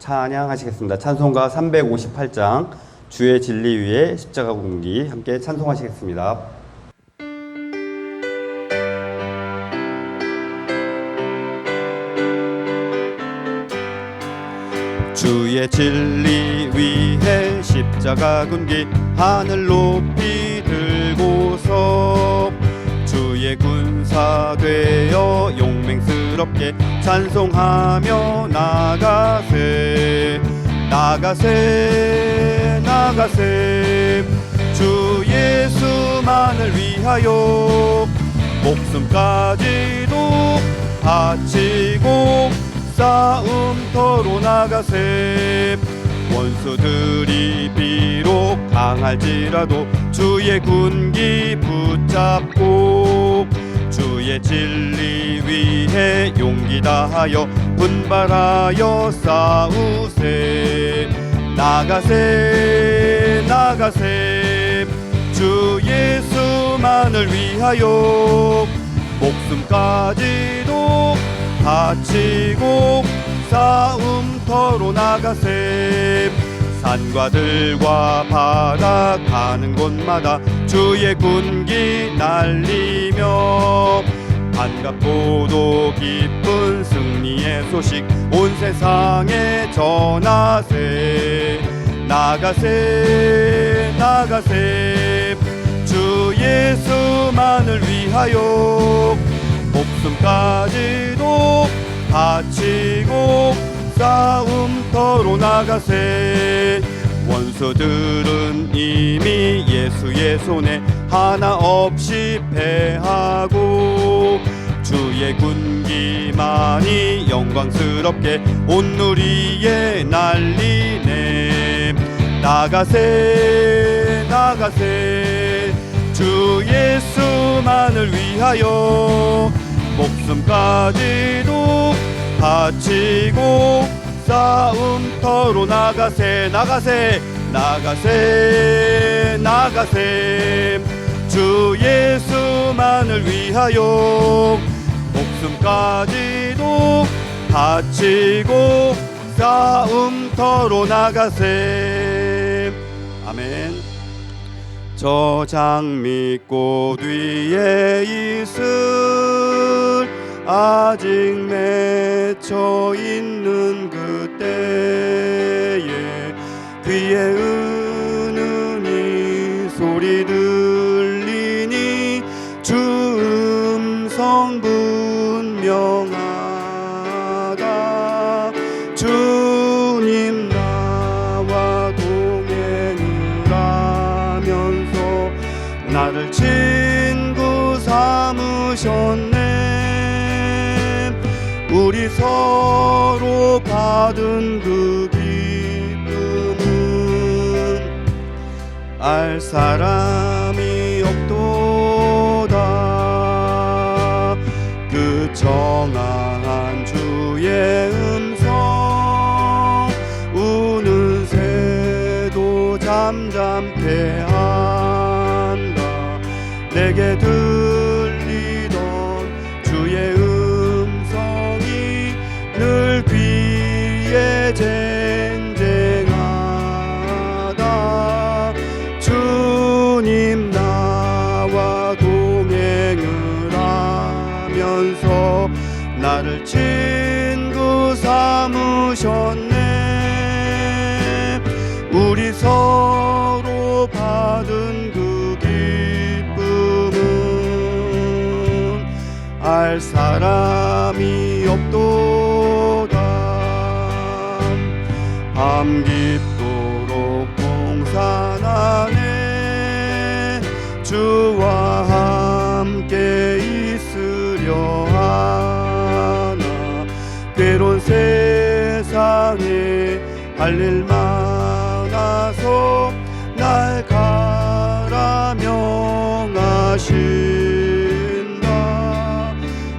찬양하시겠습니다. 찬송가 358장 주의 진리 위에 십자가 공기 함께 찬송하시겠습니다. 주의 진리 위에 십자가 군기 하늘 높이 들고서 주의 군사 되어 용맹스럽게 찬송하며 나가세 나가세 나가세 주 예수만을 위하여 목숨까지도 바치고 싸움터로 나가세 원수들이 비록 강할지라도 주의 군기 붙잡고 주의 진리 위에 용기 다하여 분발하여 싸우세 나가세 나가세 주 예수만을 위하여 목숨까지도 바치고 싸움터로 나가세 산과 들과 바다 가는 곳마다 주의 군기 날리며 반갑고도 기쁜 승리의 소식 온 세상에 전하세 나가세 나가세 주 예수만을 위하여 목숨까지도 바치고 싸움터로 나가세 원수들은 이미 예수의 손에 하나 없이 패하고 주의 군기만이 영광스럽게 온 누리에 날리네 나가세 나가세 주 예수만을 위하여 목숨까지도 바치고 싸움터로 나가세 나가세 나가세 나가세 주 예수만을 위하여 목숨까지도 바치고 싸움터로 나가세 아멘. 저 장미꽃 위에 있을 아직 맺혀 있는 그때에 귀에 은은히 소리 들리니 주 음성 분명하다 주님 나와 동행을 하면서 나를 친구 삼으셨네 우리 서로 받은 그 기쁨은 알 사람이 없도다 그 정한 주의 음성 우는 새도 잠잠케 한다 내게 들리던 주의 늘 귀에 쟁쟁하다 주님 나와 동행을 하면서 나를 친구 삼으셨네 우리 서로 받은 그 기쁨은 알 사람이 없도다 밤 깊도록 동산 안에 주와 함께 있으려 하나 괴로운 세상에 할 일 많아서 날 가라 명하신다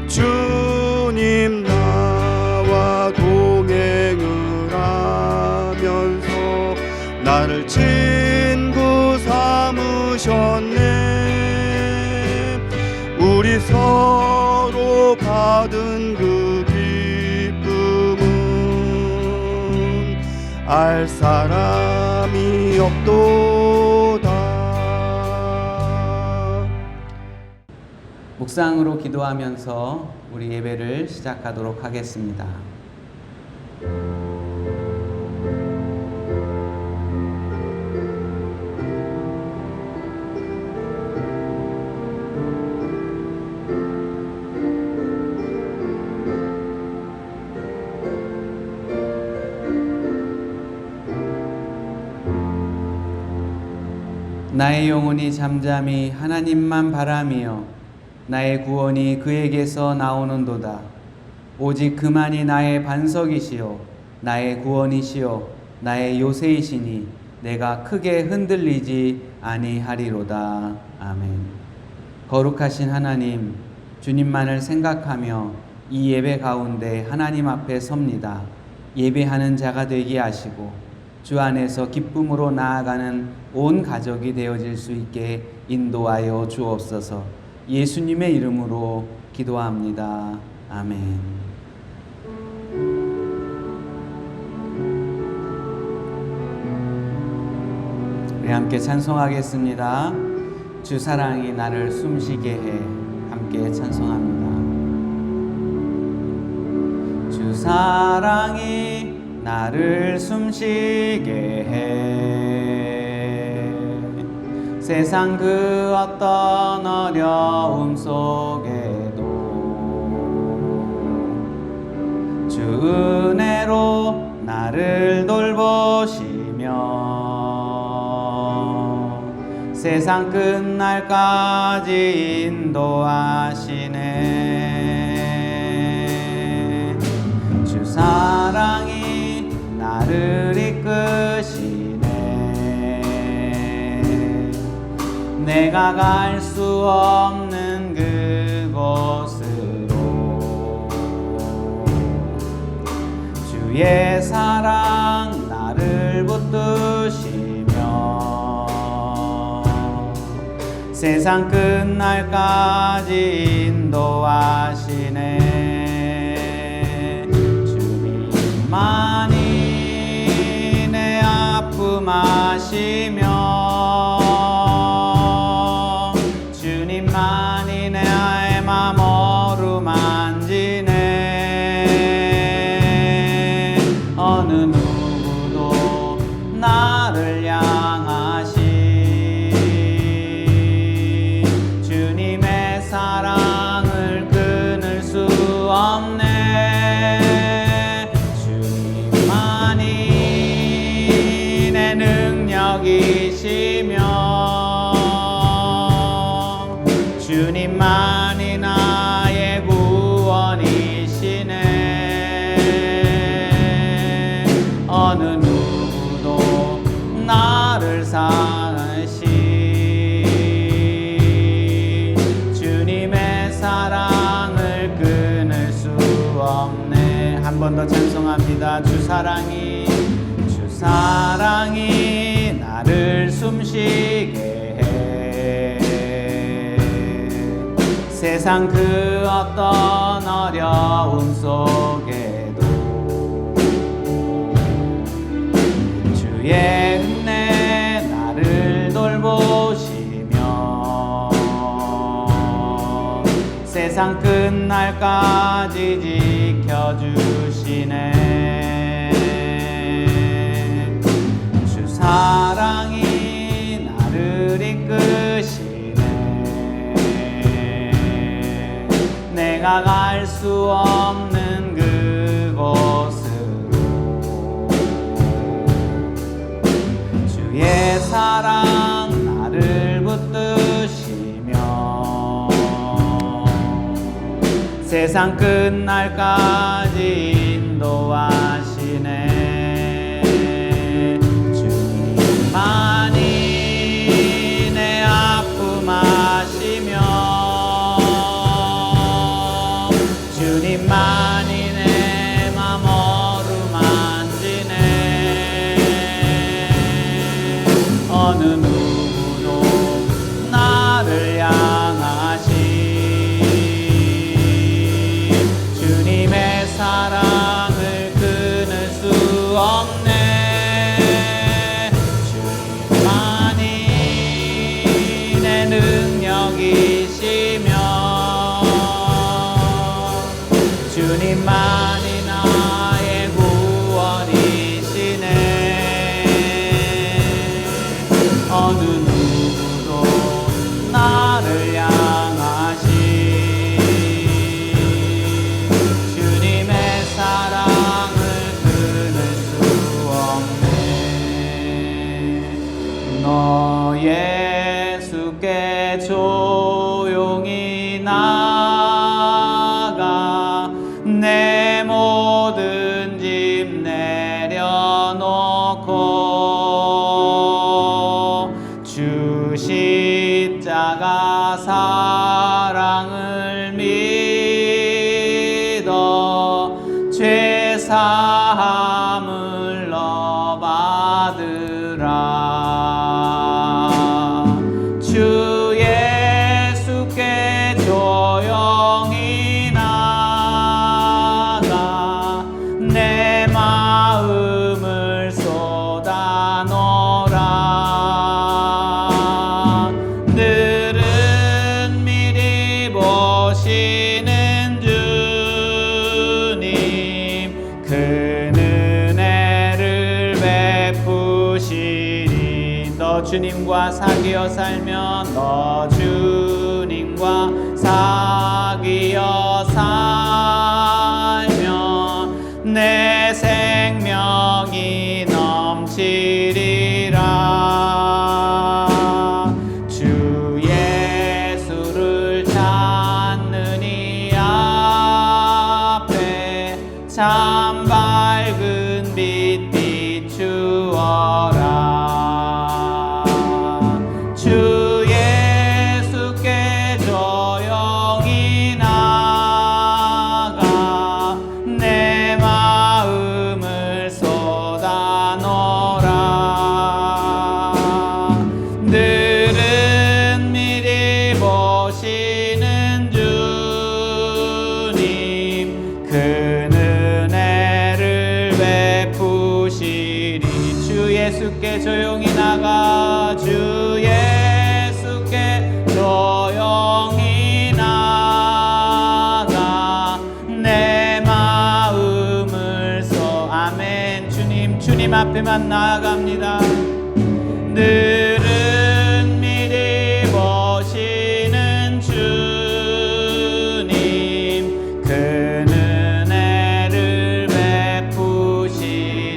주님 나와 동행을 하면서 나를 친구 삼으셨네 우리 서로 받은 그 기쁨은 알 사람이 없도다. 묵상으로 기도하면서 우리 예배를 시작하도록 하겠습니다. 나의 영혼이 잠잠히 하나님만 바라며 나의 구원이 그에게서 나오는도다. 오직 그만이 나의 반석이시요 나의 구원이시요 나의 요새이시니 내가 크게 흔들리지 아니하리로다. 아멘. 거룩하신 하나님, 주님만을 생각하며 이 예배 가운데 하나님 앞에 섭니다. 예배하는 자가 되게 하시고 주 안에서 기쁨으로 나아가는 온 가족이 되어질 수 있게 인도하여 주옵소서. 예수님의 이름으로 기도합니다. 아멘. 우리 함께 찬송하겠습니다. 주 사랑이 나를 숨쉬게 해. 함께 찬송합니다. 주 사랑이 나를 숨쉬게 해. 세상 그 어떤 어려움 속에도 주 은혜로 나를 돌보시며 세상 끝날까지 인도하시네. 주 사랑이 나를 이끄시네. 내가 갈 수 없는 그곳으로 주의 사랑 나를 붙드시며 세상 끝날까지 인도하시네. 주님만이 내 아픔 아시며 주님만이 내 맘 어루만지네. 어느 누구도 나를 향하시 주님의 사랑을 끊을 수 없네. 주님만이 내 능력이시며 주님만이 나의 구원이시네. 어느 누구도 나를 사시 주님의 사랑을 끊을 수 없네. 한 번 더 찬송합니다. 주 사랑이 나를 숨쉬게 해. 세상 그 어떤 어려움 속에도 주의 은혜 나를 돌보시며 세상 끝날까지 지켜주시네. 주 사랑이 나를 이끄시네. 내가 갈 수 없는 그곳으로 주의 사랑 나를 붙드시며 세상 끝날까지 인도하시네. 주님만이 내 아픔 아시며 주님만이 내 맘 어루만지네. 어느 누구도 나를 향하시 주님의 사랑을 끊을 수 없네. 너 주님과 사귀어 살면 너 주님과 사귀어 살면 내 생명이 넘치리라. 주 예수를 찾는 이 앞에 참 밝은 빛 비추어라. 주 예수께 조용히 나가 내 마음을 쏟아놓으라. 늘은 미리 보시는 주님 그 은혜를 베푸시리. 주 예수께 조용히 나가 주 예수께 조용히 나가 내 마음을 아멘. 주님 앞에만 나아갑니다. 늘은 미리 보시는 주님 그 은혜를 베푸시리.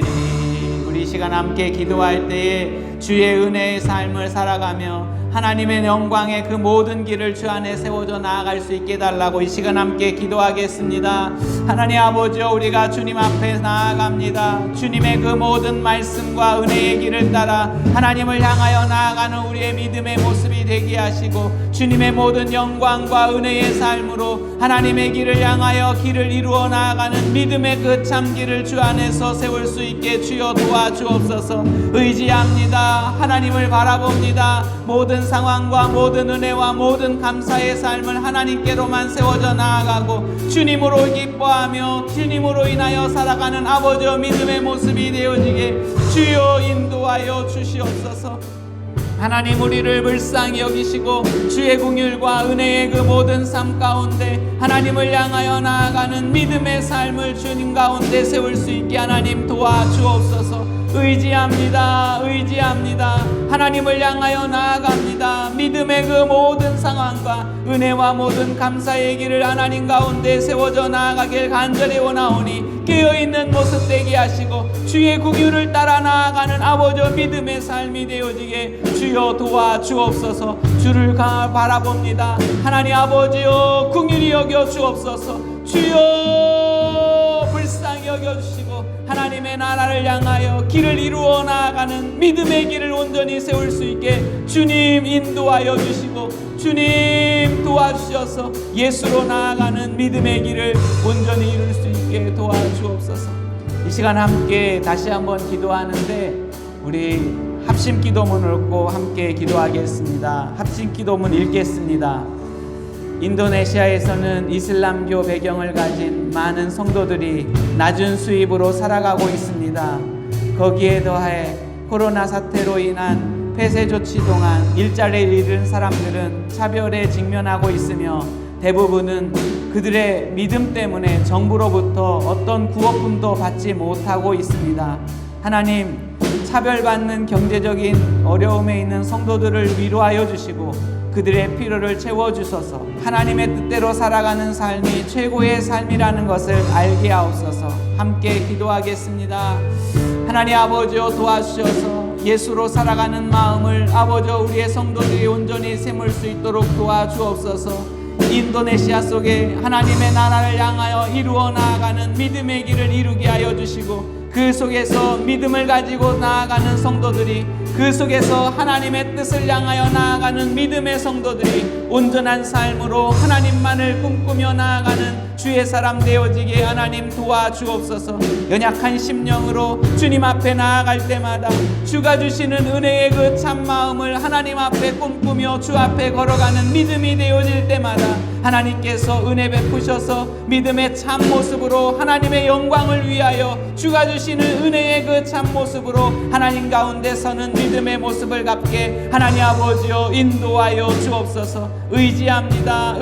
우리 이 시간 함께 기도할 때에 주의 은혜의 삶을 살아가며 하나님의 영광의 그 모든 길을 주 안에 세워져 나아갈 수 있게 해달라고 이 시간 함께 기도하겠습니다. 하나님 아버지여, 우리가 주님 앞에 나아갑니다. 주님의 그 모든 말씀과 은혜의 길을 따라 하나님을 향하여 나아가는 우리의 믿음의 모습이 되게 하시고 주님의 모든 영광과 은혜의 삶으로 하나님의 길을 향하여 길을 이루어 나아가는 믿음의 그 참 길을 주 안에서 세울 수 있게 주여 도와주옵소서. 의지합니다. 하나님을 바라봅니다. 모든 상황과 모든 은혜와 모든 감사의 삶을 하나님께로만 세워져 나아가고 주님으로 기뻐하며 주님으로 인하여 살아가는 아버지의 믿음의 모습이 되어지게 주여 인도하여 주시옵소서. 하나님, 우리를 불쌍히 여기시고 주의 긍휼과 은혜의 그 모든 삶 가운데 하나님을 향하여 나아가는 믿음의 삶을 주님 가운데 세울 수 있게 하나님 도와주옵소서. 의지합니다. 하나님을 향하여 나아갑니다. 믿음의 그 모든 상황과 은혜와 모든 감사의 길을 하나님 가운데 세워져 나아가길 간절히 원하오니 깨어있는 모습 되게 하시고 주의 긍휼을 따라 나아가는 아버지의 믿음의 삶이 되어지게 주여 도와주옵소서. 주를 바라봅니다. 하나님 아버지여, 긍휼히 여겨 주옵소서. 주여 불쌍히 여겨주시고 하나님의 나라를 향하여 길을 이루어 나아가는 믿음의 길을 온전히 세울 수 있게 주님 인도하여 주시고 주님 도와주셔서 예수로 나아가는 믿음의 길을 온전히 이룰 수 있게 도와주옵소서. 이 시간 함께 다시 한번 기도하는데 우리 합심 기도문을 읽고 함께 기도하겠습니다. 합심 기도문 읽겠습니다. 인도네시아에서는 이슬람교 배경을 가진 많은 성도들이 낮은 수입으로 살아가고 있습니다. 거기에 더해 코로나 사태로 인한 폐쇄 조치 동안 일자리를 잃은 사람들은 차별에 직면하고 있으며 대부분은 그들의 믿음 때문에 정부로부터 어떤 구호품도 받지 못하고 있습니다. 하나님, 차별받는 경제적인 어려움에 있는 성도들을 위로하여 주시고 그들의 필요를 채워주소서. 하나님의 뜻대로 살아가는 삶이 최고의 삶이라는 것을 알게 하옵소서. 함께 기도하겠습니다. 하나님 아버지여, 도와주셔서 예수로 살아가는 마음을 아버지여 우리의 성도들이 온전히 세울 수 있도록 도와주옵소서. 인도네시아 속에 하나님의 나라를 향하여 이루어 나아가는 믿음의 길을 이루게 하여 주시고 그 속에서 믿음을 가지고 나아가는 성도들이, 그 속에서 하나님의 뜻을 향하여 나아가는 믿음의 성도들이 온전한 삶으로 하나님만을 꿈꾸며 나아가는 주의 사람 되어지게 하나님 도와주옵소서. 연약한 심령으로 주님 앞에 나아갈 때마다 주가 주시는 은혜의 그 참 마음을 하나님 앞에 꿈꾸며 주 앞에 걸어가는 믿음이 되어질 때마다 하나님께서 은혜 베푸셔서 믿음의 참 모습으로 하나님의 영광을 위하여 주가 주시는 은혜의 그 우리의 참 모습으로 하나님 가운데 서는 믿음의 모습을 갖게 하나님 아버지여 인도하여 주옵소서. 의지합니다.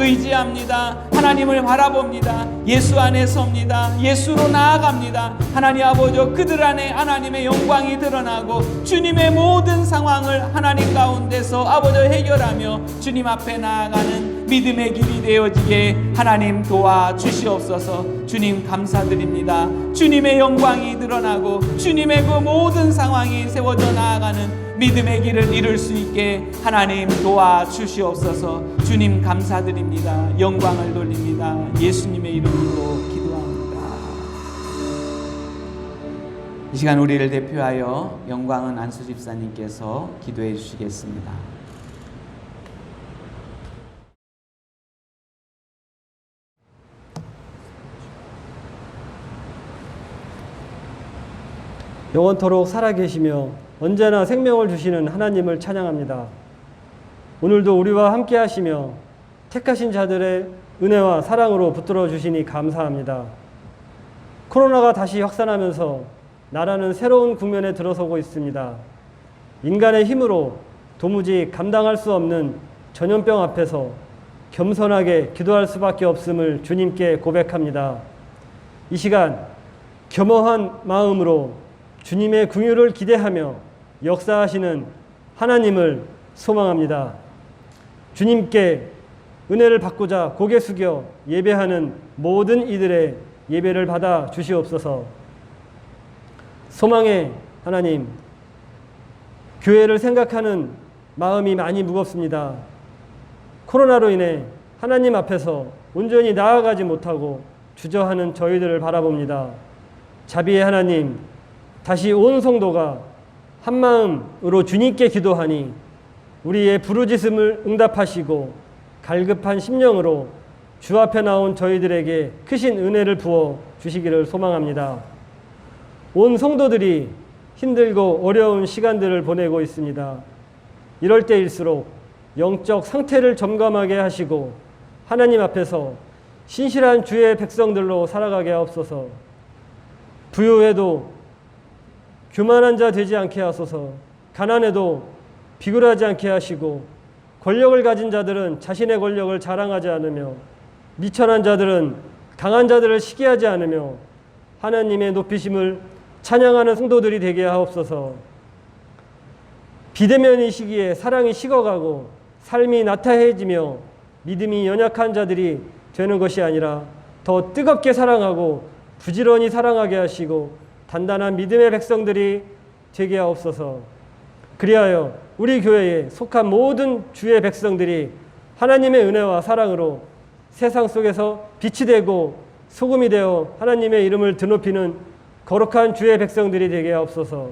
하나님을 바라봅니다. 예수 안에 섭니다. 예수로 나아갑니다. 하나님 아버지여 그들 안에 하나님의 영광이 드러나고 주님의 모든 상황을 하나님 가운데서 아버지 해결하며 주님 앞에 나아가는 믿음의 길이 되어지게 하나님 도와주시옵소서. 주님 감사드립니다. 주님의 영광이 드러나고 주님의 그 모든 상황이 세워져 나아가는 믿음의 길을 이룰 수 있게 하나님 도와주시옵소서. 주님 감사드립니다. 영광을 돌립니다. 예수님의 이름으로 기도합니다. 이 시간 우리를 대표하여 영광은 안수 집사님께서 기도해 주시겠습니다. 영원토록 살아계시며 언제나 생명을 주시는 하나님을 찬양합니다. 오늘도 우리와 함께 하시며 택하신 자들의 은혜와 사랑으로 붙들어 주시니 감사합니다. 코로나가 다시 확산하면서 나라는 새로운 국면에 들어서고 있습니다. 인간의 힘으로 도무지 감당할 수 없는 전염병 앞에서 겸손하게 기도할 수밖에 없음을 주님께 고백합니다. 이 시간 겸허한 마음으로 주님의 긍휼을 기대하며 역사하시는 하나님을 소망합니다. 주님께 은혜를 받고자 고개 숙여 예배하는 모든 이들의 예배를 받아 주시옵소서. 소망의 하나님, 교회를 생각하는 마음이 많이 무겁습니다. 코로나로 인해 하나님 앞에서 온전히 나아가지 못하고 주저하는 저희들을 바라봅니다. 자비의 하나님, 다시 온 성도가 한마음으로 주님께 기도하니 우리의 부르짖음을 응답하시고 갈급한 심령으로 주 앞에 나온 저희들에게 크신 은혜를 부어 주시기를 소망합니다. 온 성도들이 힘들고 어려운 시간들을 보내고 있습니다. 이럴 때일수록 영적 상태를 점검하게 하시고 하나님 앞에서 신실한 주의 백성들로 살아가게 하옵소서. 부유해도 교만한 자 되지 않게 하소서. 가난해도 비굴하지 않게 하시고 권력을 가진 자들은 자신의 권력을 자랑하지 않으며 미천한 자들은 강한 자들을 시기하지 않으며 하나님의 높이심을 찬양하는 성도들이 되게 하옵소서. 비대면의 시기에 사랑이 식어가고 삶이 나태해지며 믿음이 연약한 자들이 되는 것이 아니라 더 뜨겁게 사랑하고 부지런히 사랑하게 하시고 단단한 믿음의 백성들이 되게 하옵소서. 그리하여 우리 교회에 속한 모든 주의 백성들이 하나님의 은혜와 사랑으로 세상 속에서 빛이 되고 소금이 되어 하나님의 이름을 드높이는 거룩한 주의 백성들이 되게 하옵소서.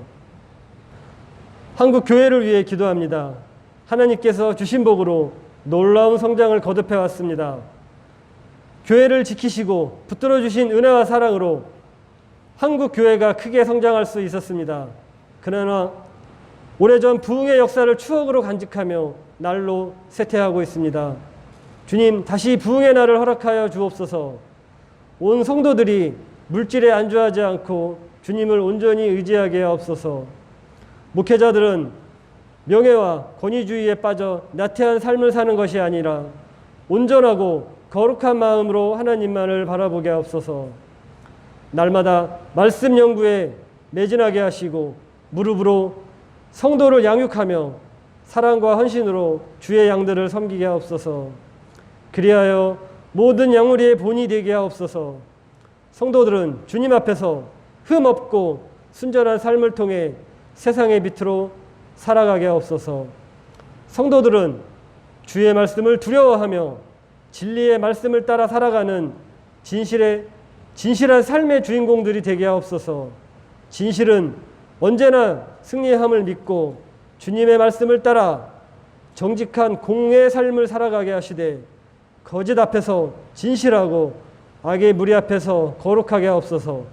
한국 교회를 위해 기도합니다. 하나님께서 주신 복으로 놀라운 성장을 거듭해 왔습니다. 교회를 지키시고 붙들어 주신 은혜와 사랑으로 한국 교회가 크게 성장할 수 있었습니다. 그러나 오래전 부흥의 역사를 추억으로 간직하며 날로 쇠퇴하고 있습니다. 주님, 다시 부흥의 날을 허락하여 주옵소서. 온 성도들이 물질에 안주하지 않고 주님을 온전히 의지하게 하옵소서. 목회자들은 명예와 권위주의에 빠져 나태한 삶을 사는 것이 아니라 온전하고 거룩한 마음으로 하나님만을 바라보게 하옵소서. 날마다 말씀 연구에 매진하게 하시고 무릎으로 성도를 양육하며 사랑과 헌신으로 주의 양들을 섬기게 하옵소서. 그리하여 모든 양무리의 본이 되게 하옵소서. 성도들은 주님 앞에서 흠없고 순전한 삶을 통해 세상의 빛으로 살아가게 하옵소서. 성도들은 주의 말씀을 두려워하며 진리의 말씀을 따라 살아가는 진실한 삶의 주인공들이 되게 하옵소서. 진실은 언제나 승리함을 믿고 주님의 말씀을 따라 정직한 공의 삶을 살아가게 하시되 거짓 앞에서 진실하고 악의 무리 앞에서 거룩하게 하옵소서.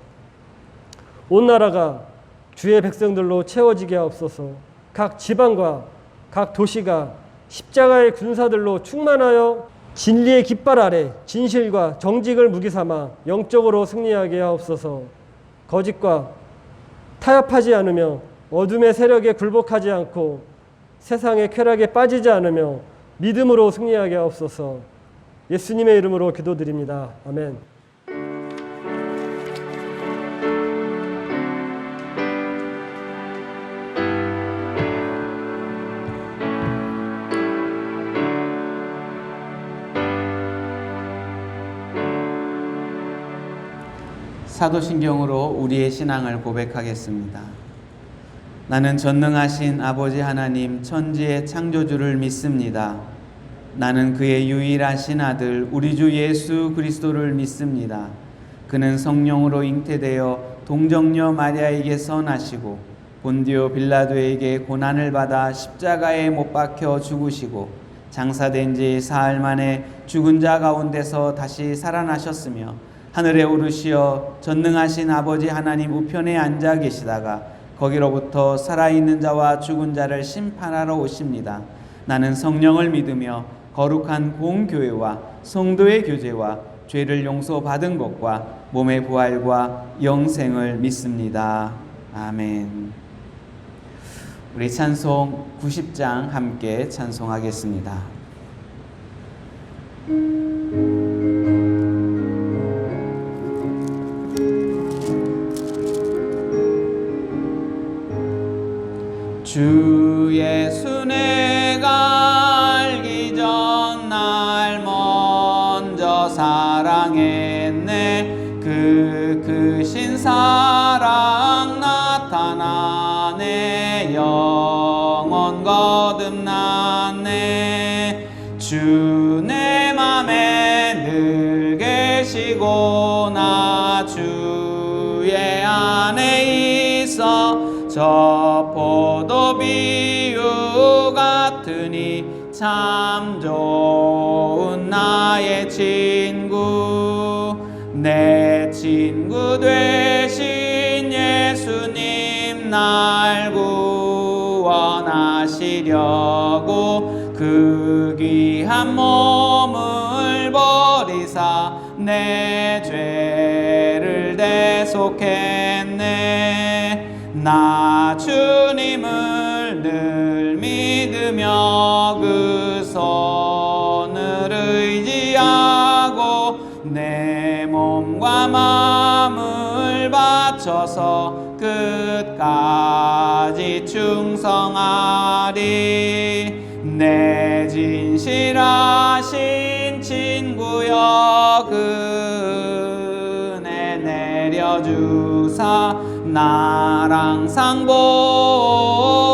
온 나라가 주의 백성들로 채워지게 하옵소서. 각 지방과 각 도시가 십자가의 군사들로 충만하여 진리의 깃발 아래 진실과 정직을 무기 삼아 영적으로 승리하게 하옵소서. 거짓과 타협하지 않으며 어둠의 세력에 굴복하지 않고 세상의 쾌락에 빠지지 않으며 믿음으로 승리하게 하옵소서. 예수님의 이름으로 기도드립니다. 아멘. 사도신경으로 우리의 신앙을 고백하겠습니다. 나는 전능하신 아버지 하나님 천지의 창조주를 믿습니다. 나는 그의 유일하신 아들 우리 주 예수 그리스도를 믿습니다. 그는 성령으로 잉태되어 동정녀 마리아에게서 나시고 본디오 빌라도에게 고난을 받아 십자가에 못 박혀 죽으시고 장사된 지 사흘 만에 죽은 자 가운데서 다시 살아나셨으며 하늘에 오르시어 전능하신 아버지 하나님 우편에 앉아 계시다가 거기로부터 살아있는 자와 죽은 자를 심판하러 오십니다. 나는 성령을 믿으며 거룩한 공교회와 성도의 교제와 죄를 용서받은 것과 몸의 부활과 영생을 믿습니다. 아멘. 우리 찬송 90장 함께 찬송하겠습니다. 주 예수 내가 알기 전 날 먼저 사랑했네. 그 크신 사랑 나타나네. 영원 거듭났네. 주 내 맘에 늘 계시고 나 주의 안에 있어 저 포도 비유 같으니 참 좋은 나의 친구. 내 친구 되신 예수님 날 구원하시려고 그 귀한 몸을 버리사 내 죄를 대속했네. 나 주님을 늘 믿으며 그 손을 의지하고 내 몸과 마음을 바쳐서 끝까지 충성하리. 내 진실하신 친구여 그네 내려주사 나랑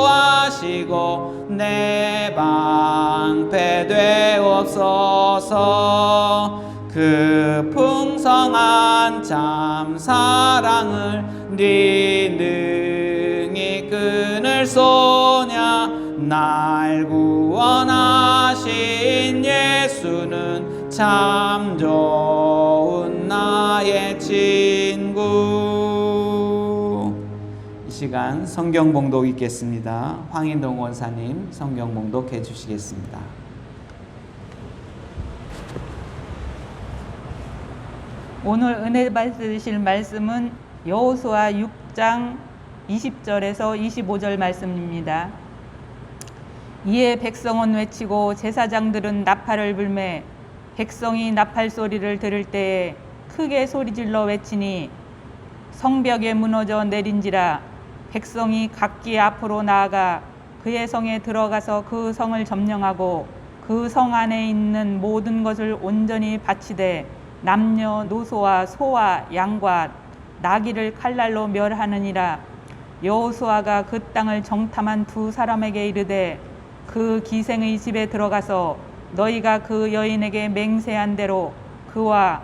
상보하시고 내 방패 되옵소서. 그 풍성한 참 사랑을 네 능히 끊을 소냐. 날 구원하신 예수는 참 좋은 나의 친구. 이 시간 성경 봉독 읽겠습니다. 황인동 원사님 성경 봉독해 주시겠습니다. 오늘 은혜 받으실 말씀은 여호수아 6장 20절에서 25절 말씀입니다. 이에 백성은 외치고 제사장들은 나팔을 불매 백성이 나팔 소리를 들을 때에 크게 소리질러 외치니 성벽에 무너져 내린지라. 백성이 각기 앞으로 나아가 그의 성에 들어가서 그 성을 점령하고 그 성 안에 있는 모든 것을 온전히 바치되 남녀노소와 소와 양과 나귀를 칼날로 멸하느니라. 여호수아가 그 땅을 정탐한 두 사람에게 이르되 그 기생의 집에 들어가서 너희가 그 여인에게 맹세한 대로 그와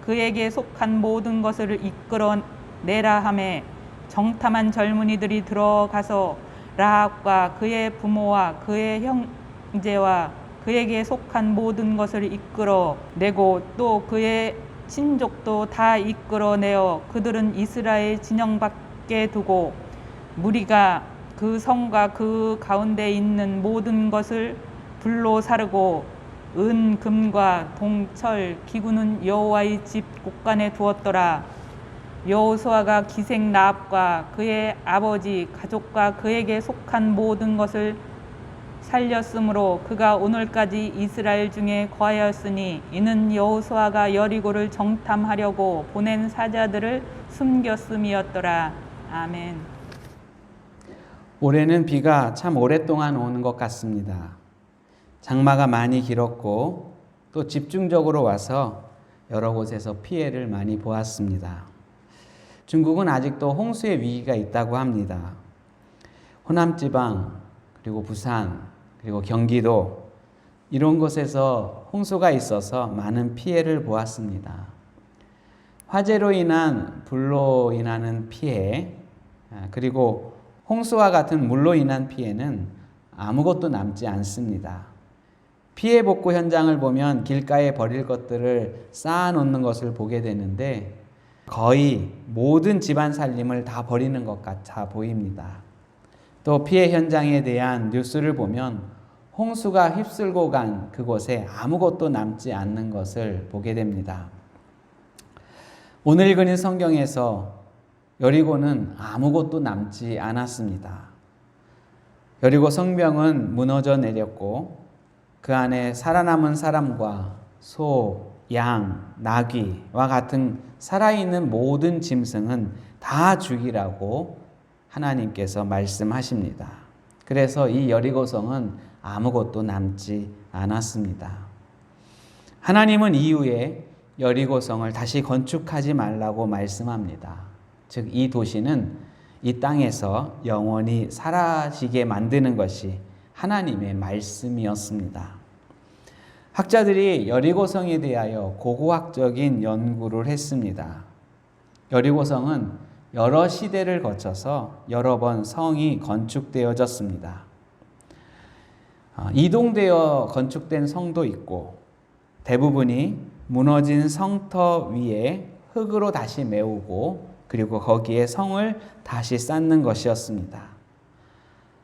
그에게 속한 모든 것을 이끌어내라 하매 정탐한 젊은이들이 들어가서 라합과 그의 부모와 그의 형제와 그에게 속한 모든 것을 이끌어내고 또 그의 친족도 다 이끌어내어 그들은 이스라엘 진영 밖에 두고 무리가 그 성과 그 가운데 있는 모든 것을 불로 사르고 은, 금과 동, 철, 기구는 여호와의 집 곳간에 두었더라. 여호수아가 기생 라합과 그의 아버지 가족과 그에게 속한 모든 것을 살렸으므로 그가 오늘까지 이스라엘 중에 거하였으니 이는 여호수아가 여리고를 정탐하려고 보낸 사자들을 숨겼음이었더라. 아멘. 올해는 비가 참 오랫동안 오는 것 같습니다. 장마가 많이 길었고 또 집중적으로 와서 여러 곳에서 피해를 많이 보았습니다. 중국은 아직도 홍수의 위기가 있다고 합니다. 호남지방, 그리고 부산, 그리고 경기도 이런 곳에서 홍수가 있어서 많은 피해를 보았습니다. 화재로 인한 불로 인하는 피해, 그리고 홍수와 같은 물로 인한 피해는 아무것도 남지 않습니다. 피해 복구 현장을 보면 길가에 버릴 것들을 쌓아놓는 것을 보게 되는데 거의 모든 집안 살림을 다 버리는 것 같아 보입니다. 또 피해 현장에 대한 뉴스를 보면 홍수가 휩쓸고 간 그곳에 아무것도 남지 않는 것을 보게 됩니다. 오늘 읽은 성경에서 여리고는 아무것도 남지 않았습니다. 여리고 성벽은 무너져 내렸고 그 안에 살아남은 사람과 소, 양, 나귀와 같은 살아있는 모든 짐승은 다 죽이라고 하나님께서 말씀하십니다. 그래서 이 여리고성은 아무것도 남지 않았습니다. 하나님은 이후에 여리고성을 다시 건축하지 말라고 말씀합니다. 즉, 이 도시는 이 땅에서 영원히 사라지게 만드는 것이 하나님의 말씀이었습니다. 학자들이 여리고성에 대하여 고고학적인 연구를 했습니다. 여리고성은 여러 시대를 거쳐서 여러 번 성이 건축되어졌습니다. 이동되어 건축된 성도 있고 대부분이 무너진 성터 위에 흙으로 다시 메우고 그리고 거기에 성을 다시 쌓는 것이었습니다.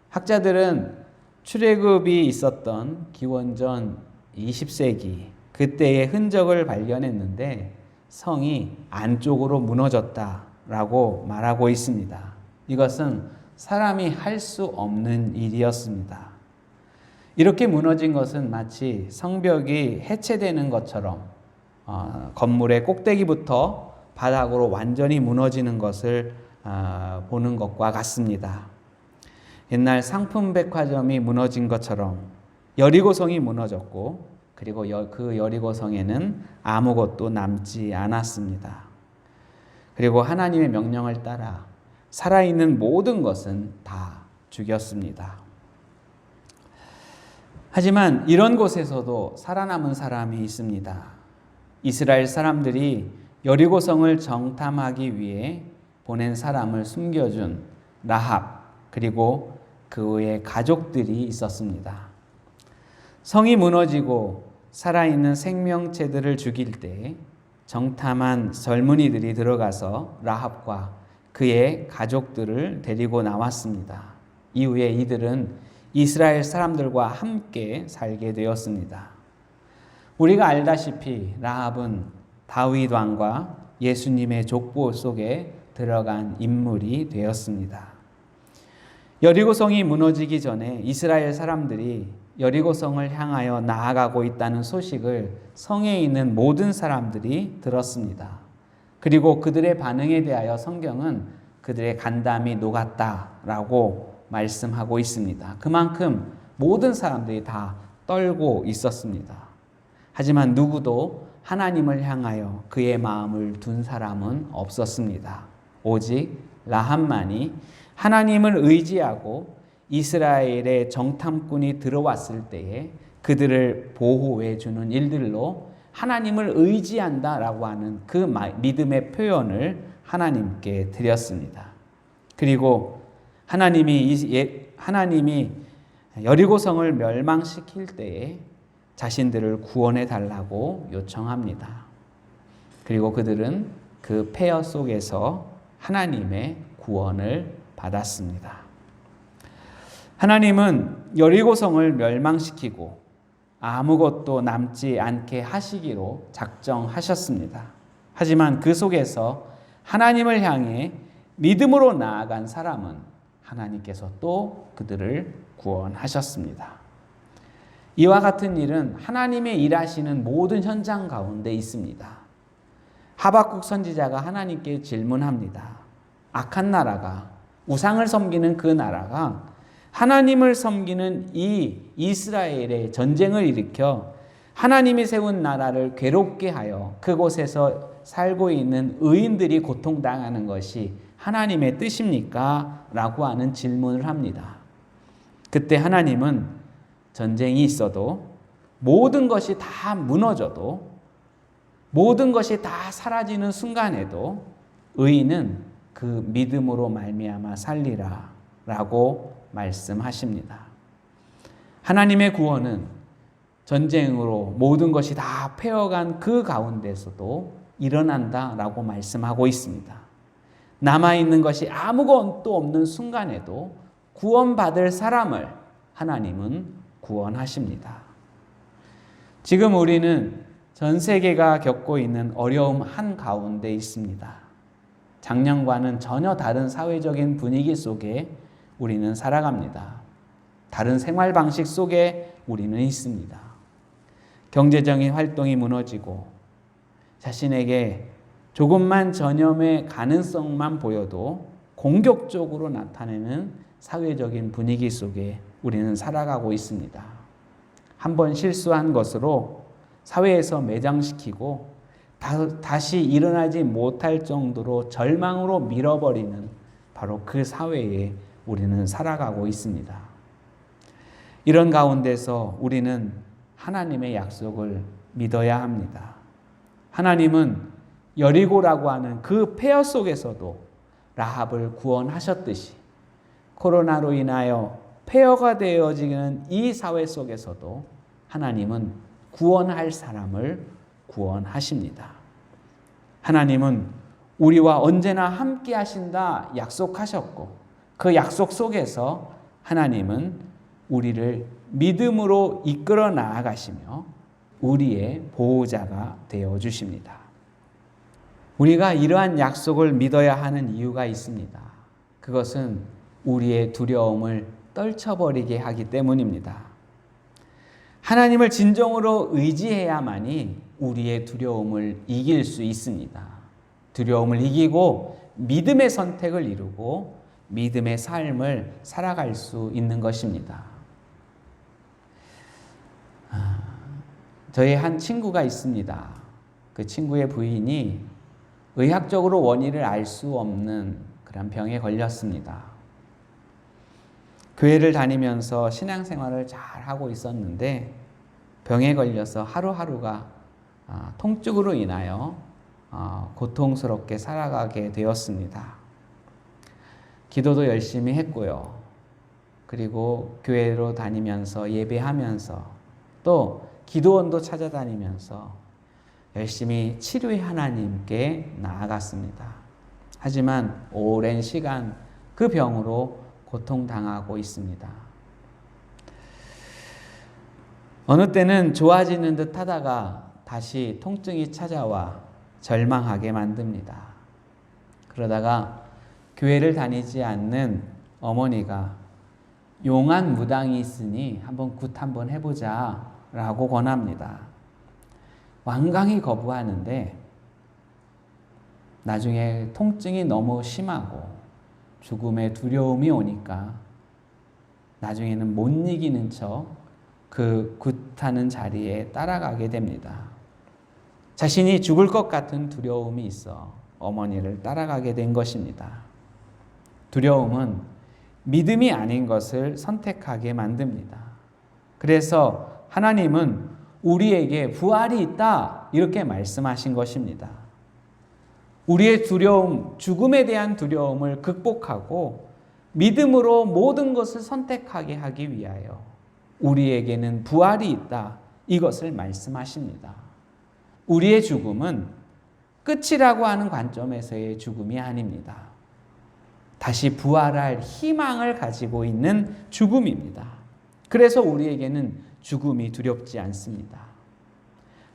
학자들은 출애굽이 있었던 기원전 20세기 그때의 흔적을 발견했는데 성이 안쪽으로 무너졌다라고 말하고 있습니다. 이것은 사람이 할 수 없는 일이었습니다. 이렇게 무너진 것은 마치 성벽이 해체되는 것처럼 건물의 꼭대기부터 바닥으로 완전히 무너지는 것을 보는 것과 같습니다. 옛날 상품백화점이 무너진 것처럼 여리고성이 무너졌고 그리고 그 여리고성에는 아무것도 남지 않았습니다. 그리고 하나님의 명령을 따라 살아있는 모든 것은 다 죽였습니다. 하지만 이런 곳에서도 살아남은 사람이 있습니다. 이스라엘 사람들이 여리고성을 정탐하기 위해 보낸 사람을 숨겨준 라합 그리고 그의 가족들이 있었습니다. 성이 무너지고 살아있는 생명체들을 죽일 때 정탐한 젊은이들이 들어가서 라합과 그의 가족들을 데리고 나왔습니다. 이후에 이들은 이스라엘 사람들과 함께 살게 되었습니다. 우리가 알다시피 라합은 다윗 왕과 예수님의 족보 속에 들어간 인물이 되었습니다. 여리고성이 무너지기 전에 이스라엘 사람들이 여리고성을 향하여 나아가고 있다는 소식을 성에 있는 모든 사람들이 들었습니다. 그리고 그들의 반응에 대하여 성경은 그들의 간담이 녹았다라고 말씀하고 있습니다. 그만큼 모든 사람들이 다 떨고 있었습니다. 하지만 누구도 하나님을 향하여 그의 마음을 둔 사람은 없었습니다. 오직 라합만이 하나님을 의지하고 이스라엘의 정탐꾼이 들어왔을 때에 그들을 보호해 주는 일들로 하나님을 의지한다라고 하는 그 믿음의 표현을 하나님께 드렸습니다. 그리고 하나님이 여리고성을 멸망시킬 때에 자신들을 구원해 달라고 요청합니다. 그리고 그들은 그 폐허 속에서 하나님의 구원을 받았습니다. 하나님은 여리고성을 멸망시키고 아무것도 남지 않게 하시기로 작정하셨습니다. 하지만 그 속에서 하나님을 향해 믿음으로 나아간 사람은 하나님께서 또 그들을 구원하셨습니다. 이와 같은 일은 하나님의 일하시는 모든 현장 가운데 있습니다. 하박국 선지자가 하나님께 질문합니다. 악한 나라가, 우상을 섬기는 그 나라가 하나님을 섬기는 이 이스라엘의 전쟁을 일으켜 하나님이 세운 나라를 괴롭게 하여 그곳에서 살고 있는 의인들이 고통당하는 것이 하나님의 뜻입니까? 라고 하는 질문을 합니다. 그때 하나님은 전쟁이 있어도, 모든 것이 다 무너져도, 모든 것이 다 사라지는 순간에도 의인은 그 믿음으로 말미암아 살리라 라고 말씀하십니다. 하나님의 구원은 전쟁으로 모든 것이 다 패어간 그 가운데서도 일어난다 라고 말씀하고 있습니다. 남아있는 것이 아무것도 없는 순간에도 구원받을 사람을 하나님은 구원하십니다. 지금 우리는 전 세계가 겪고 있는 어려움 한가운데 있습니다. 작년과는 전혀 다른 사회적인 분위기 속에 우리는 살아갑니다. 다른 생활 방식 속에 우리는 있습니다. 경제적인 활동이 무너지고 자신에게 조금만 전염의 가능성만 보여도 공격적으로 나타내는 사회적인 분위기 속에 우리는 살아가고 있습니다. 한번 실수한 것으로 사회에서 매장시키고 다시 일어나지 못할 정도로 절망으로 밀어버리는 바로 그 사회에 우리는 살아가고 있습니다. 이런 가운데서 우리는 하나님의 약속을 믿어야 합니다. 하나님은 여리고라고 하는 그 폐허 속에서도 라합을 구원하셨듯이 코로나로 인하여 폐허가 되어지는 이 사회 속에서도 하나님은 구원할 사람을 구원하십니다. 하나님은 우리와 언제나 함께 하신다 약속하셨고 그 약속 속에서 하나님은 우리를 믿음으로 이끌어 나아가시며 우리의 보호자가 되어 주십니다. 우리가 이러한 약속을 믿어야 하는 이유가 있습니다. 그것은 우리의 두려움을 떨쳐버리게 하기 때문입니다. 하나님을 진정으로 의지해야만이 우리의 두려움을 이길 수 있습니다. 두려움을 이기고 믿음의 선택을 이루고 믿음의 삶을 살아갈 수 있는 것입니다. 저희 한 친구가 있습니다. 그 친구의 부인이 의학적으로 원인을 알 수 없는 그런 병에 걸렸습니다. 교회를 다니면서 신앙생활을 잘 하고 있었는데 병에 걸려서 하루하루가 통증으로 인하여 고통스럽게 살아가게 되었습니다. 기도도 열심히 했고요. 그리고 교회로 다니면서 예배하면서 또 기도원도 찾아다니면서 열심히 치료의 하나님께 나아갔습니다. 하지만 오랜 시간 그 병으로 고통당하고 있습니다. 어느 때는 좋아지는 듯 하다가 다시 통증이 찾아와 절망하게 만듭니다. 그러다가 교회를 다니지 않는 어머니가 용한 무당이 있으니 한번 굿 한번 해보자 라고 권합니다. 완강히 거부하는데 나중에 통증이 너무 심하고 죽음의 두려움이 오니까 나중에는 못 이기는 척 그 굿하는 자리에 따라가게 됩니다. 자신이 죽을 것 같은 두려움이 있어 어머니를 따라가게 된 것입니다. 두려움은 믿음이 아닌 것을 선택하게 만듭니다. 그래서 하나님은 우리에게 부활이 있다 이렇게 말씀하신 것입니다. 우리의 두려움, 죽음에 대한 두려움을 극복하고 믿음으로 모든 것을 선택하게 하기 위하여 우리에게는 부활이 있다 이것을 말씀하십니다. 우리의 죽음은 끝이라고 하는 관점에서의 죽음이 아닙니다. 다시 부활할 희망을 가지고 있는 죽음입니다. 그래서 우리에게는 죽음이 두렵지 않습니다.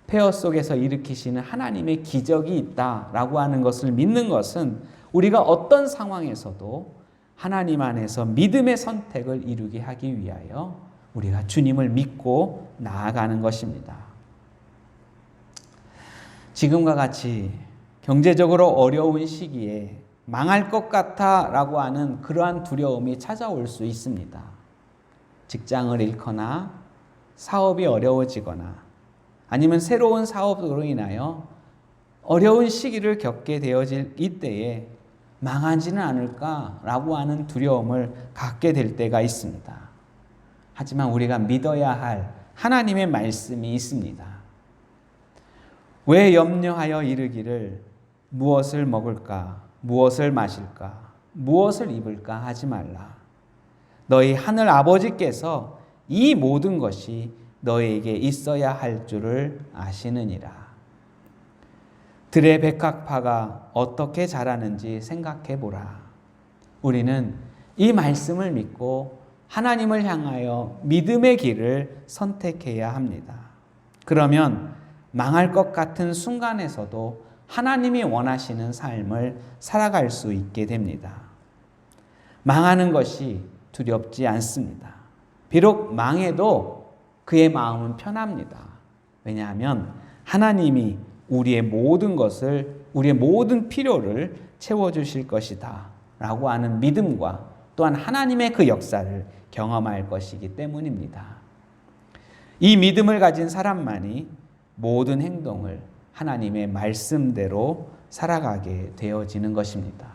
폐허 속에서 일으키시는 하나님의 기적이 있다라고 하는 것을 믿는 것은 우리가 어떤 상황에서도 하나님 안에서 믿음의 선택을 이루게 하기 위하여 우리가 주님을 믿고 나아가는 것입니다. 지금과 같이 경제적으로 어려운 시기에 망할 것 같아라고 하는 그러한 두려움이 찾아올 수 있습니다. 직장을 잃거나 사업이 어려워지거나 아니면 새로운 사업으로 인하여 어려운 시기를 겪게 되어질 이때에 망하지는 않을까라고 하는 두려움을 갖게 될 때가 있습니다. 하지만 우리가 믿어야 할 하나님의 말씀이 있습니다. 왜 염려하여 이르기를 무엇을 먹을까, 무엇을 마실까, 무엇을 입을까 하지 말라. 너희 하늘 아버지께서 이 모든 것이 너희에게 있어야 할 줄을 아시느니라. 들의 백합화가 어떻게 자라는지 생각해 보라. 우리는 이 말씀을 믿고 하나님을 향하여 믿음의 길을 선택해야 합니다. 그러면 망할 것 같은 순간에서도 하나님이 원하시는 삶을 살아갈 수 있게 됩니다. 망하는 것이 두렵지 않습니다. 비록 망해도 그의 마음은 편합니다. 왜냐하면 하나님이 우리의 모든 것을, 우리의 모든 필요를 채워주실 것이다 라고 하는 믿음과 또한 하나님의 그 역사를 경험할 것이기 때문입니다. 이 믿음을 가진 사람만이 모든 행동을 하나님의 말씀대로 살아가게 되어지는 것입니다.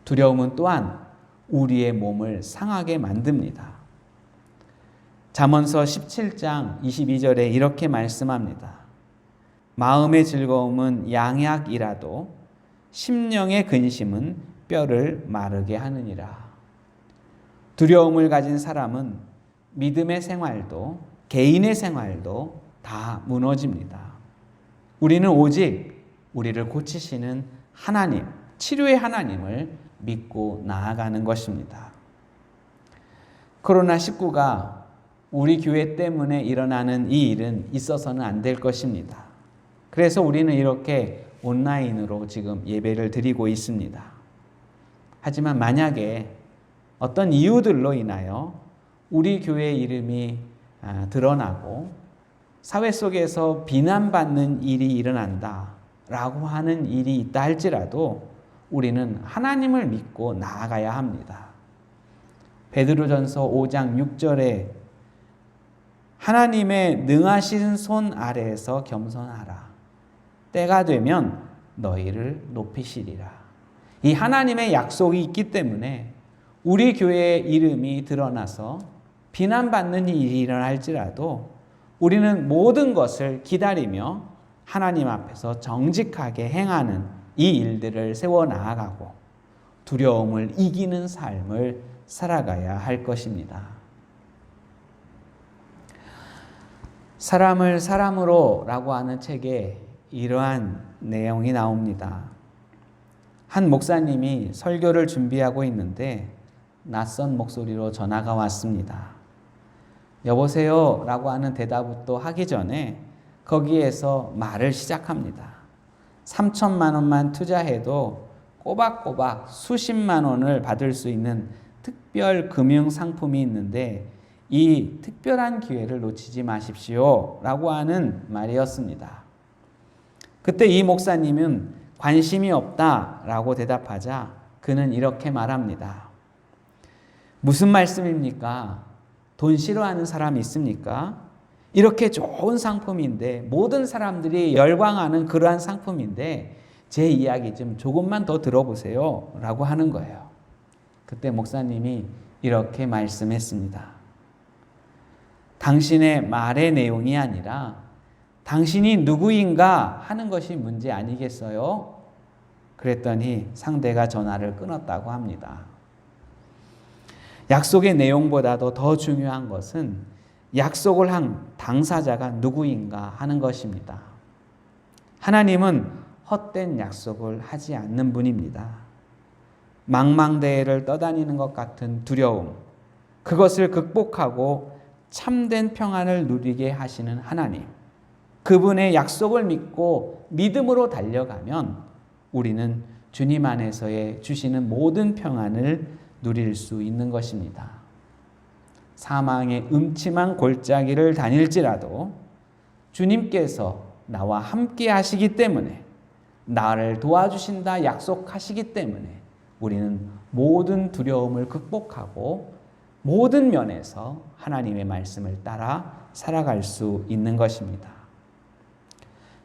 두려움은 또한 우리의 몸을 상하게 만듭니다. 잠언서 17장 22절에 이렇게 말씀합니다. 마음의 즐거움은 양약이라도 심령의 근심은 뼈를 마르게 하느니라. 두려움을 가진 사람은 믿음의 생활도 개인의 생활도 다 무너집니다. 우리는 오직 우리를 고치시는 하나님, 치료의 하나님을 믿고 나아가는 것입니다. 코로나19가 우리 교회 때문에 일어나는 이 일은 있어서는 안 될 것입니다. 그래서 우리는 이렇게 온라인으로 지금 예배를 드리고 있습니다. 하지만 만약에 어떤 이유들로 인하여 우리 교회의 이름이 드러나고 사회 속에서 비난받는 일이 일어난다라고 하는 일이 있다 할지라도 우리는 하나님을 믿고 나아가야 합니다. 베드로전서 5장 6절에 하나님의 능하신 손 아래에서 겸손하라. 때가 되면 너희를 높이시리라. 이 하나님의 약속이 있기 때문에 우리 교회의 이름이 드러나서 비난받는 일이 일어날지라도 우리는 모든 것을 기다리며 하나님 앞에서 정직하게 행하는 이 일들을 세워 나아가고 두려움을 이기는 삶을 살아가야 할 것입니다. 사람을 사람으로 라고 하는 책에 이러한 내용이 나옵니다. 한 목사님이 설교를 준비하고 있는데 낯선 목소리로 전화가 왔습니다. 여보세요 라고 하는 대답부터 하기 전에 거기에서 말을 시작합니다. 3천만 원만 투자해도 꼬박꼬박 수십만 원을 받을 수 있는 특별 금융 상품이 있는데 이 특별한 기회를 놓치지 마십시오 라고 하는 말이었습니다. 그때 이 목사님은 관심이 없다라고 대답하자 그는 이렇게 말합니다. 무슨 말씀입니까? 돈 싫어하는 사람이 있습니까? 이렇게 좋은 상품인데 모든 사람들이 열광하는 그러한 상품인데 제 이야기 좀 조금만 더 들어보세요 라고 하는 거예요. 그때 목사님이 이렇게 말씀했습니다. 당신의 말의 내용이 아니라 당신이 누구인가 하는 것이 문제 아니겠어요? 그랬더니 상대가 전화를 끊었다고 합니다. 약속의 내용보다도 더 중요한 것은 약속을 한 당사자가 누구인가 하는 것입니다. 하나님은 헛된 약속을 하지 않는 분입니다. 망망대해를 떠다니는 것 같은 두려움, 그것을 극복하고 참된 평안을 누리게 하시는 하나님. 그분의 약속을 믿고 믿음으로 달려가면 우리는 주님 안에서의 주시는 모든 평안을 누릴 수 있는 것입니다. 사망의 음침한 골짜기를 다닐지라도 주님께서 나와 함께 하시기 때문에, 나를 도와주신다 약속하시기 때문에 우리는 모든 두려움을 극복하고 모든 면에서 하나님의 말씀을 따라 살아갈 수 있는 것입니다.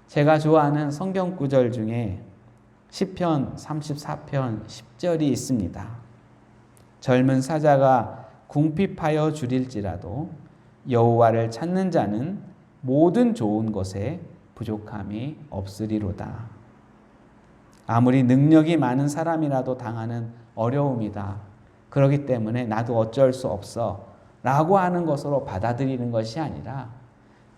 제가 좋아하는 성경 구절 중에 시편 34편 10절이 있습니다. 젊은 사자가 궁핍하여 줄일지라도 여호와를 찾는 자는 모든 좋은 것에 부족함이 없으리로다. 아무리 능력이 많은 사람이라도 당하는 어려움이다. 그렇기 때문에 나도 어쩔 수 없어 라고 하는 것으로 받아들이는 것이 아니라,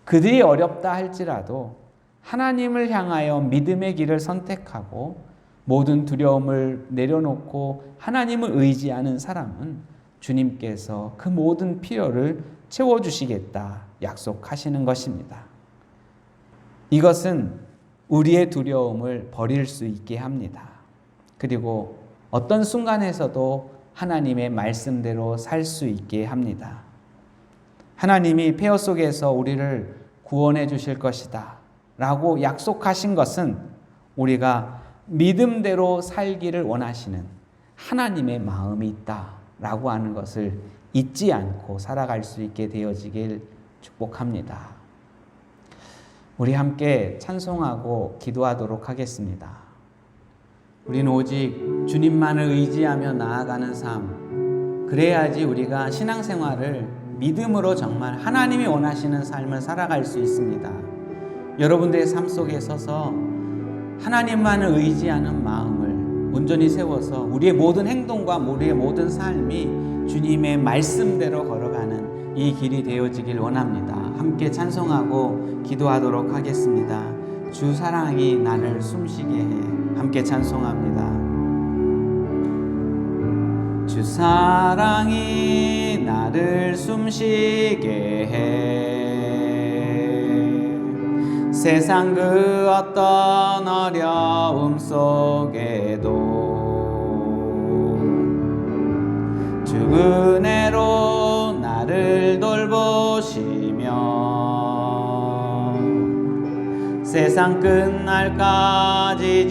그들이 어렵다 할지라도 하나님을 향하여 믿음의 길을 선택하고 모든 두려움을 내려놓고 하나님을 의지하는 사람은 주님께서 그 모든 필요를 채워주시겠다 약속하시는 것입니다. 이것은 우리의 두려움을 버릴 수 있게 합니다. 그리고 어떤 순간에서도 하나님의 말씀대로 살 수 있게 합니다. 하나님이 폐허 속에서 우리를 구원해 주실 것이다 라고 약속하신 것은 우리가 믿음대로 살기를 원하시는 하나님의 마음이 있다 라고 하는 것을 잊지 않고 살아갈 수 있게 되어지길 축복합니다. 우리 함께 찬송하고 기도하도록 하겠습니다. 우리는 오직 주님만을 의지하며 나아가는 삶, 그래야지 우리가 신앙생활을 믿음으로 정말 하나님이 원하시는 삶을 살아갈 수 있습니다. 여러분들의 삶 속에 서서 하나님만을 의지하는 마음을 온전히 세워서 우리의 모든 행동과 우리의 모든 삶이 주님의 말씀대로 걸어가는 이 길이 되어지길 원합니다. 함께 찬송하고 기도하도록 하겠습니다. 주 사랑이 나를 숨쉬게 해. 함께 찬송합니다. 주 사랑이 나를 숨쉬게 해. 세상 그 어떤 어려움 속에도 주 은혜로 나를 돌보시며 세상 끝날까지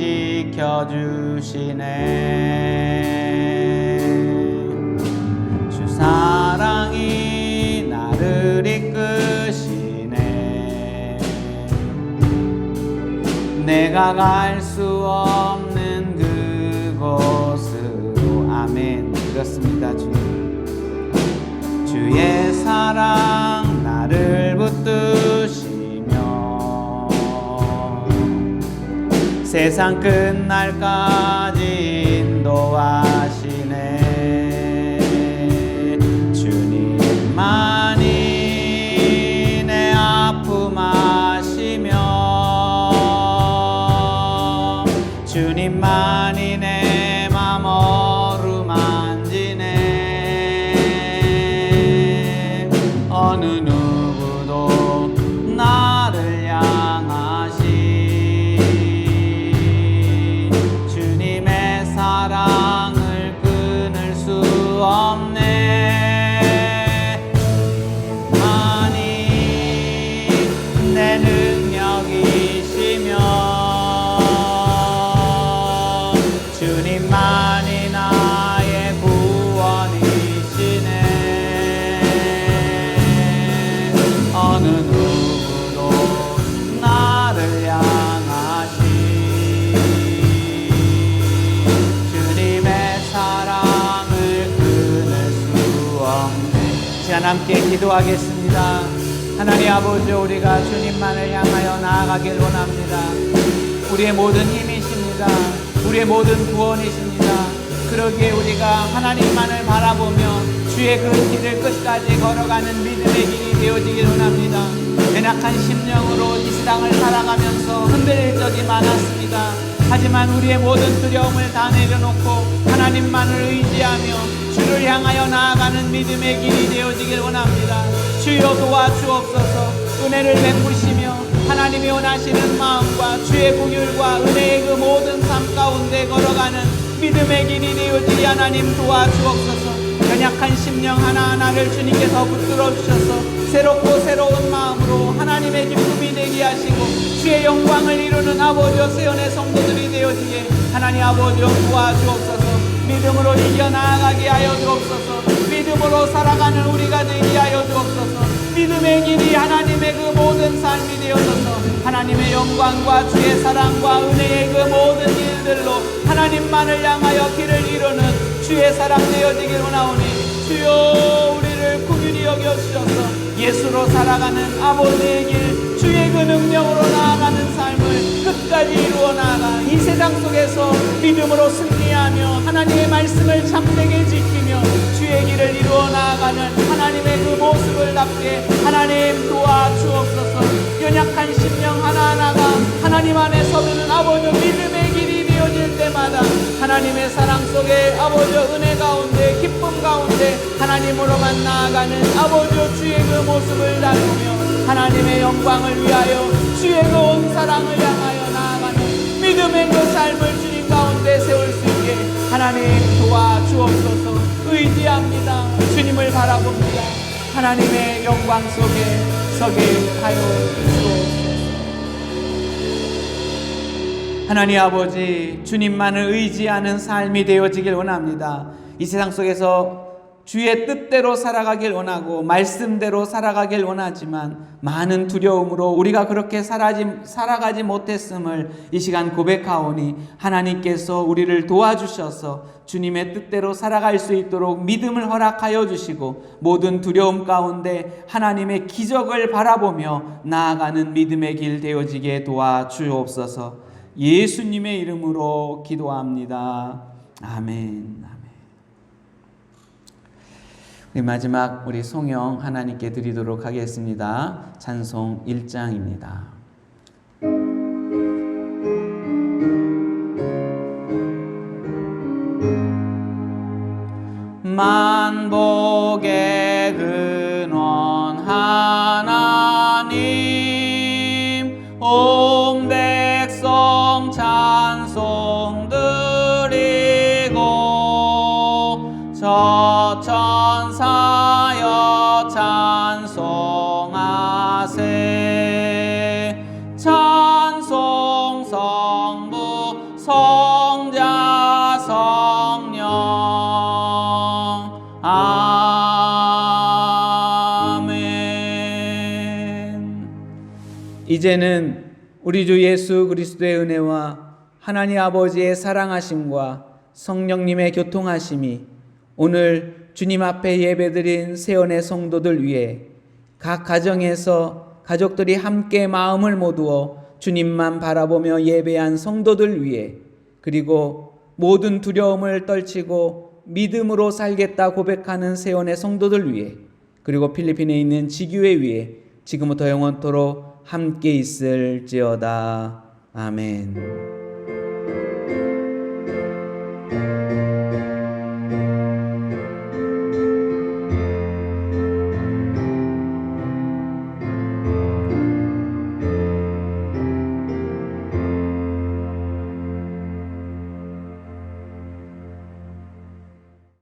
지켜주시네. 주 사랑이 나를 이끄시네. 내가 갈 수 없는 그곳으로. 아멘. 그렇습니다. 주님, 주의 사랑 나를 붙드시네. 세상 끝날까지 인도하시네. 주님만이 내 아픔 아시며 주님만이 내 맘 어루만지네. 어느 누구도 나를 향하시 사랑을 끊을 수 없네. 주님만이 내 능력이시며 주님만이 나의 구원이시네. 어느 누구도 나를 향하시 함께 기도하겠습니다. 하나님 아버지, 우리가 주님만을 향하여 나아가길 원합니다. 우리의 모든 힘이십니다. 우리의 모든 구원이십니다. 그러기에 우리가 하나님만을 바라보며 주의 그 길을 끝까지 걸어가는 믿음의 길이 되어지길 원합니다. 연약한 심령으로 이 세상을 살아가면서 흔들릴 적이 많았습니다. 하지만 우리의 모든 두려움을 다 내려놓고 하나님만을 의지하며 주를 향하여 나아가는 믿음의 길이 되어지길 원합니다. 주여 도와주옵소서. 은혜를 베푸시며 하나님이 원하시는 마음과 주의 긍휼과 은혜의 그 모든 삶 가운데 걸어가는 믿음의 길이 되어지게 하나님 도와주옵소서. 연약한 심령 하나하나를 주님께서 붙들어 주셔서 새롭고 새로운 마음으로 하나님의 기쁨이 되게 하시고 주의 영광을 이루는 아버지와 세연의 성도들이 되어지게 하나님 아버지여 도와주옵소서. 믿음으로 이겨나가게 하여 주옵소서. 믿음으로 살아가는 우리가 되게 하여 주옵소서. 믿음의 길이 하나님의 그 모든 삶이 되어져서 하나님의 영광과 주의 사랑과 은혜의 그 모든 일들로 하나님만을 향하여 길을 이루는 주의 사랑 되어지길 원하오니 주여 우리를 긍휼히 여겨주셔서 예수로 살아가는 아버지의 길, 주의 그 능력으로 나아가는 삶을 끝까지 이루어 나아가 이 세상 속에서 믿음으로 승리하며 하나님의 말씀을 참되게 지키며 주의 길을 이루어 나아가는 하나님의 그 모습을 답게 하나님 도와주옵소서. 연약한 심령 하나하나가 하나님 안에 서는 아버지 믿음의 길이 되어질 때마다 하나님의 사랑 속에 아버지 은혜 가운데 기쁨 가운데 하나님으로만 나아가는 아버지 주의 그 모습을 나누며 하나님의 영광을 위하여 주의 그 온 사랑을 향하여 나아가는 믿음의 그 삶을 주님 가운데 세울 수 있게 하나님 도와주옵소서. 의지합니다. 주님을 바라봅니다. 하나님의 영광 속에 서게 하여 주옵소서. 하나님 아버지, 주님만을 의지하는 삶이 되어지길 원합니다. 이 세상 속에서 주의 뜻대로 살아가길 원하고 말씀대로 살아가길 원하지만 많은 두려움으로 우리가 그렇게 살아가지 못했음을 이 시간 고백하오니 하나님께서 우리를 도와주셔서 주님의 뜻대로 살아갈 수 있도록 믿음을 허락하여 주시고 모든 두려움 가운데 하나님의 기적을 바라보며 나아가는 믿음의 길 되어지게 도와주옵소서. 예수님의 이름으로 기도합니다. 아멘. 우리 마지막 우리 송영 하나님께 드리도록 하겠습니다. 찬송 1장입니다. 만복의 근원 하나님 온 백성 찬송 드리고 저 천사여 찬송하세. 찬송 성부 성자 성령 아멘. 이제는 우리 주 예수 그리스도의 은혜와 하나님 아버지의 사랑하심과 성령님의 교통하심이 오늘 주님 앞에 예배드린 세원의 성도들 위해 각 가정에서 가족들이 함께 마음을 모두어 주님만 바라보며 예배한 성도들 위해 그리고 모든 두려움을 떨치고 믿음으로 살겠다 고백하는 세원의 성도들 위해 그리고 필리핀에 있는 지교회 위해 지금부터 영원토록 함께 있을지어다. 아멘.